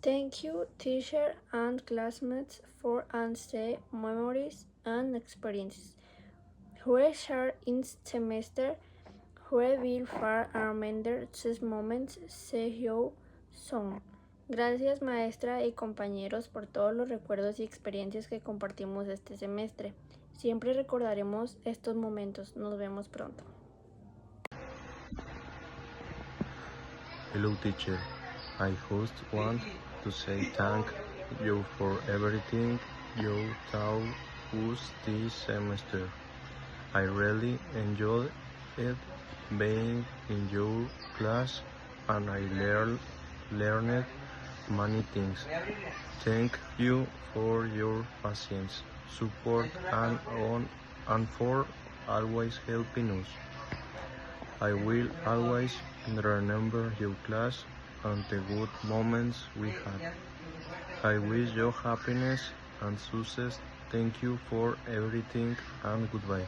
Thank you, teacher and classmates, for unstay memories and experiences. We share in semester, we will far remember these moments, see you soon. Gracias maestra y compañeros por todos los recuerdos y experiencias que compartimos este semestre. Siempre recordaremos estos momentos. Nos vemos pronto. Hello teacher, I just want to say thank you for everything you taught us this semester. I really enjoyed it being in your class and I learned many things. Thank you for your patience, support and for always helping us. I will always remember your class and the good moments we had. I wish you happiness and success. Thank you for everything and goodbye.